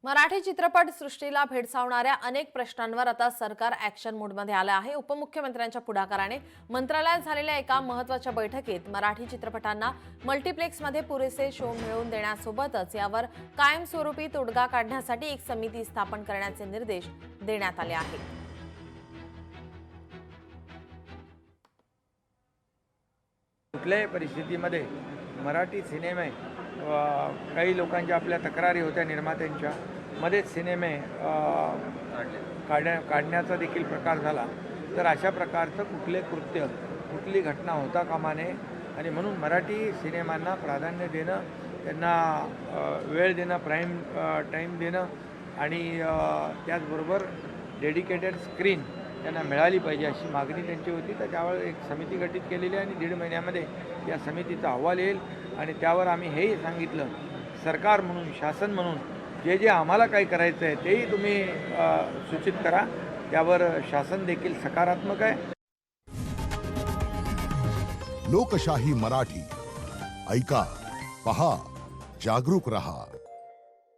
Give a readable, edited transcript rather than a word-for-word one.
मराठी चित्रपट सृष्टीला भेडसावणाऱ्या अनेक प्रश्नांवर आता सरकार ॲक्शन मोडमध्ये आलं आहे। उपमुख्यमंत्र्यांच्या पुढाकाराने मंत्रालयात झालेल्या एका महत्त्वाच्या बैठकीत मराठी चित्रपटांना मल्टीप्लेक्समध्ये पुरेसे शो मिळवून देण्यासोबतच यावर कायमस्वरूपी तोडगा काढण्यासाठी एक समिती स्थापन करण्याचे निर्देश देण्यात आले आहेत। कुठल्याही परिस्थितीमध्ये मराठी सिनेमे काही लोकांच्या आपल्या तक्रारी होत्या निर्मात्यांच्या मध्येच सिनेमे काढण्याचा देखील प्रकार झाला, तर अशा प्रकारचं कुठले कृत्य कुठली घटना होता कामा नये आणि म्हणून मराठी सिनेमांना प्राधान्य देणं, त्यांना वेळ देणं, प्राईम टाईम देणं आणि त्याचबरोबर डेडिकेटेड स्क्रीन त्यांना मिळाली पाहिजे अशी मागणी त्यांची होती। तर त्यावर एक समिती गठीत केलेली आहे आणि 1.5 महिन्यामध्ये या समितीचा अहवाल येईल आणि त्यावर आम्ही हेही सांगितलं, सरकार म्हणून शासन म्हणून जे जे आम्हाला काही करायचं आहे तेही तुम्ही सूचित करा। त्यावर शासन देखील सकारात्मक आहे। लोकशाही मराठी ऐका, पहा, जागरूक रहा।